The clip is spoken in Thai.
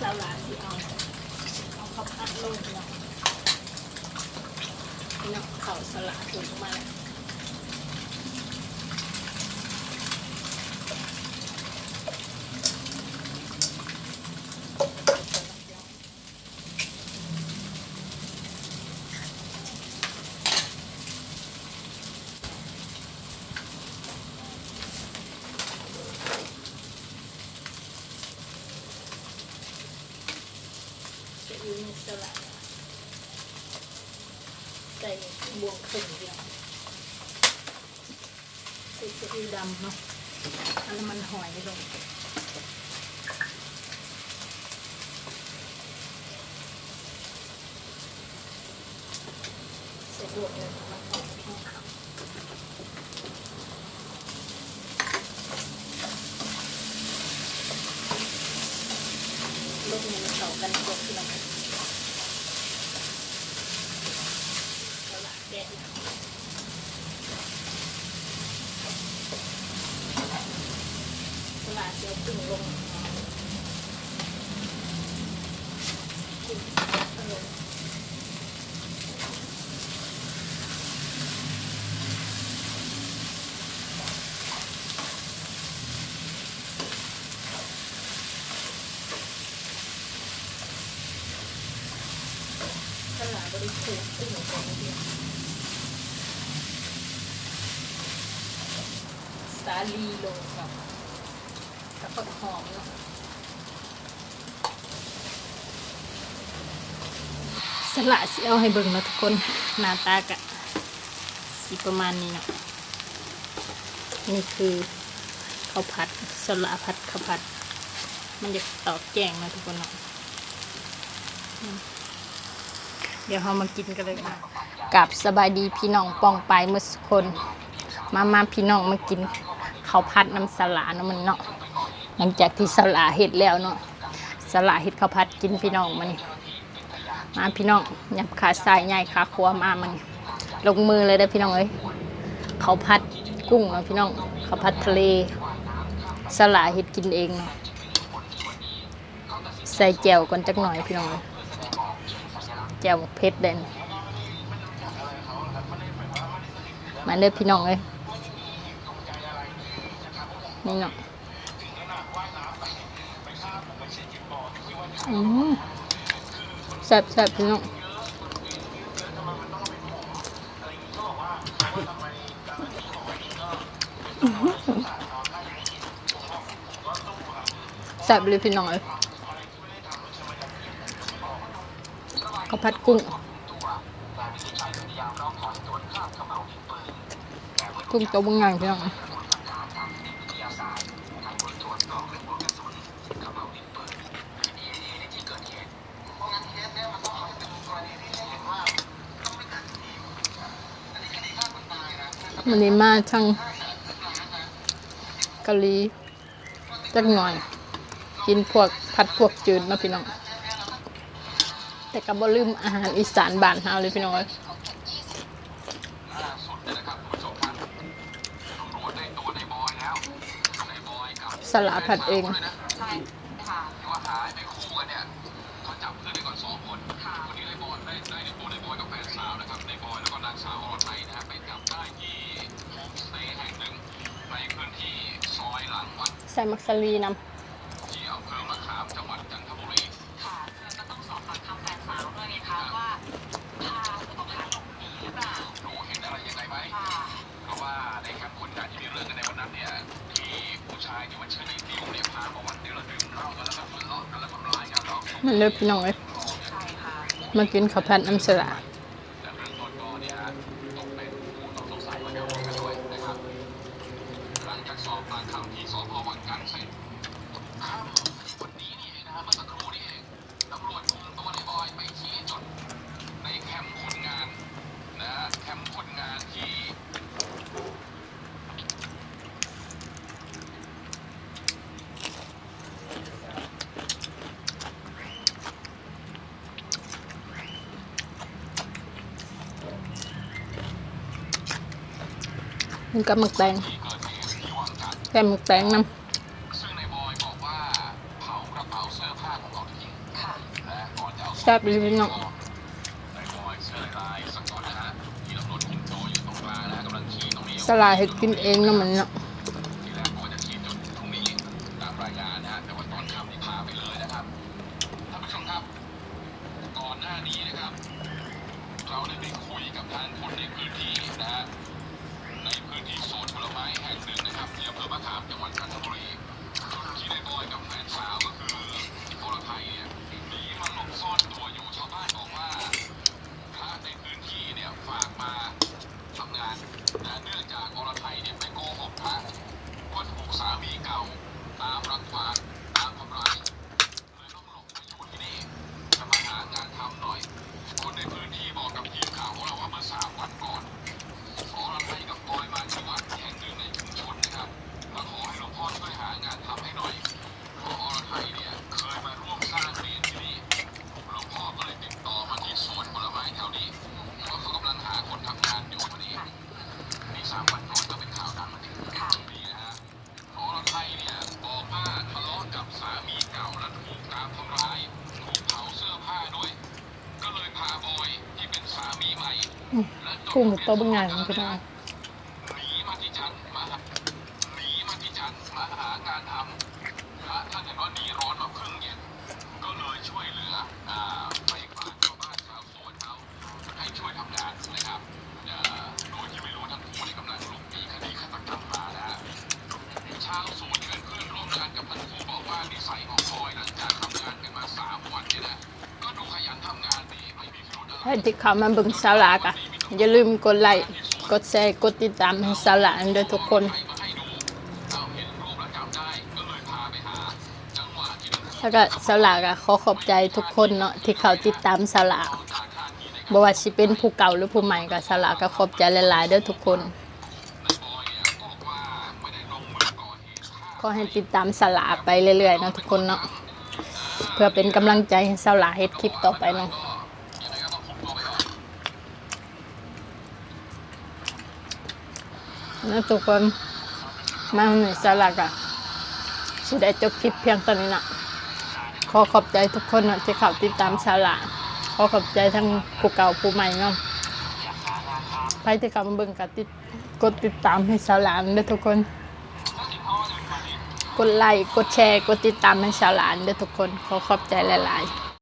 สลัดสิเอาข้าวผัดลงเนาะนี่เนาะข้าวสลัดลงมาแล้วอยู่ในสลัดใส่บวงขึ้นเดียวใส่ซีอิ๊วดำเนาะอันนั้นมันหอยลงใส่บวงเลยมันหอมลูกนี้มันเข้ากันกบที่เราสลัดแดดสลัดเดี๋ยวตึงลงตึงลงสลัดบริสุทธิ์ตึงลงไปเดียวสาลีลงกับผักหอมเนาะสลัดสิเอาให้เบิ่งเนาะทุกคนหน้าตากะสิประมาณนี้เนาะนี่คือข้าวผัดสลัดผัดข้าวผัดมันจะตอกแจงนะทุกคนเนาะเดี๋ยวเรามากินกันเลยค่ะกับสบายดีพี่น้องป้องไปเมื่อสักคนมาพี่น้องมากินข้าวผัดน้ำสลัดเนาะมันเนาะหลังจากที่สละเห็ดแล้วเนาะสละเห็ดข้าวผัดกินพี่น้องมานี่มาพี่น้องยับขาซ้ายใหญ่ขาขวามามันลงมือเลยได้พี่น้องเอ้ยข้าวผัดกุ้งเนาะพี่น้องข้าวผัดทะเลสละเห็ดกินเองเนาะใส่แจ่วก่อนจักหน่อยพี่น้องแจ่วเผ็ดเด่นมาเด้อพี่น้องเอ้ยนี่เนาะแซ่บพี่น้องแซ่บเลยพี่น้องเอ้ยข้าวผัดกุ้งตัวบางอย่างพี่น้องมันนี้มาทั้งกะหรี่จักหน่อยกินพวกผัดพวกจืดมาพี่น้องแต่ก็บ่ลืมอาหารอีสานบ้านเฮาเลยพี่น้องสลัดผัดเองใส่มักสลีนำมันเลิกพี่น้องเลยมากินข้าวผัดน้ำสลัดมันกับหมึกแดงแค่หมึกแดงน้ำ ซ่บเลยพี่น้องสลายเห็ดกินเองเนาะมันเนาะเราได้ไปคุยกับทางคนในพื้นที่นะฮะในพื้นที่โซนผลไม้แห่งหนึ่งนะครับที่อำเภอมะขามจังหวัดจันทบุรีที่ได้บอยกับแฟนสาวก็คืออรไทยเนี่ยหนีมาหลบซ่อนตัวอยู่ชาวบ้านบอกว่าพระในพื้นที่เนี่ยฝากมาทำงานนะเนื่องจากอรไทยเนี่ยไปโกหกพระว่าถูกสามีเก่าตามรังควานตามทำร้ายเลยต้องหลบมาอยู่ที่นี่จะมาหางานทำหน่อยคนในพื้นที่บอกกับทีมข่าวของเราว่าเมื่อ3 วันก่อนอรไทยกับบอยมาที่วัดแห่งหนึ่งในชุมชนนะครับมาขอให้หลวงพ่อช่วยหางานทำให้หน่อยเพราะอรไทยเนี่ยเคยมาร่วมสร้างเมนที่นี่หลวงพ่อก็เลยติดต่อมาที่สวนผลไม้แถวนี้ว่าเขากำลังหาคนทำงานอยู่พอดีนี่3 วันก่อนก็เป็นข่าวดังมาถึงนี่นะฮะอรไทยเนี่ยบอกว่าทะเลาะกับสามีเก่าและถูกตามทำร้ายถูกเผาเสื้อผ้าด้วยก็เลยพาบอยที่เป็นสามีใหม่และจ กุ้ง ด กับโต๊ะบางงานมันก็ได้ หนีมาที่จันทร์มาหางานทำพระท่านเห็นว่าหนีร้อนมาพึ่งเย็นก็เลยช่วยเหลือไปฝากชาวบ้านชาวสวนเขาให้ช่วยทำงานนะครับโดยที่ไม่รู้ทั้งคู่กำลังหลบหนีคดีฆาตกรรมมานะฮะชาวสวนที่เป็นเพื่อนร่วมงานกับทั้งคู่บอกว่านิสัยของบอยหลังจากทำงานกันมา3 วันเนี่ยนะก็ดูขยันทำงานดีไม่มีพิรุธอะไร ให้ที่เขามาเบิ่งสาระกะอย่าลืมกดไลค์กดแชร์กดติดตามให้สาระอันเด้อทุกคนแล้วก็สาระกะขอขอบใจทุกคนเนาะที่เขาติดตามสาระบ่ว่าสิเป็นผู้เก่าหรือผู้ใหม่ก็สาระก็ขอบใจหลายๆเด้อทุกคนขอให้ติดตามสาระไปเรื่อยๆเนาะทุกคนเนาะเพื่อเป็นกำลังใจให้สาระเฮ็ดคลิปต่อไปเนาะนะทุกคนมาในสาระกะสิได้จบคลิปเพียงเท่านี้นะขอขอบใจทุกคนนะที่เขาติดตามสาระขอขอบใจทั้งผู้เก่าผู้ใหม่เนาะใครที่เขามาเบิ่งกดติดตามให้สาระเด้อทุกคนกดไลค์กดแชร์กดติดตามให้สาระเด้อทุกคนขอขอบใจหลายๆ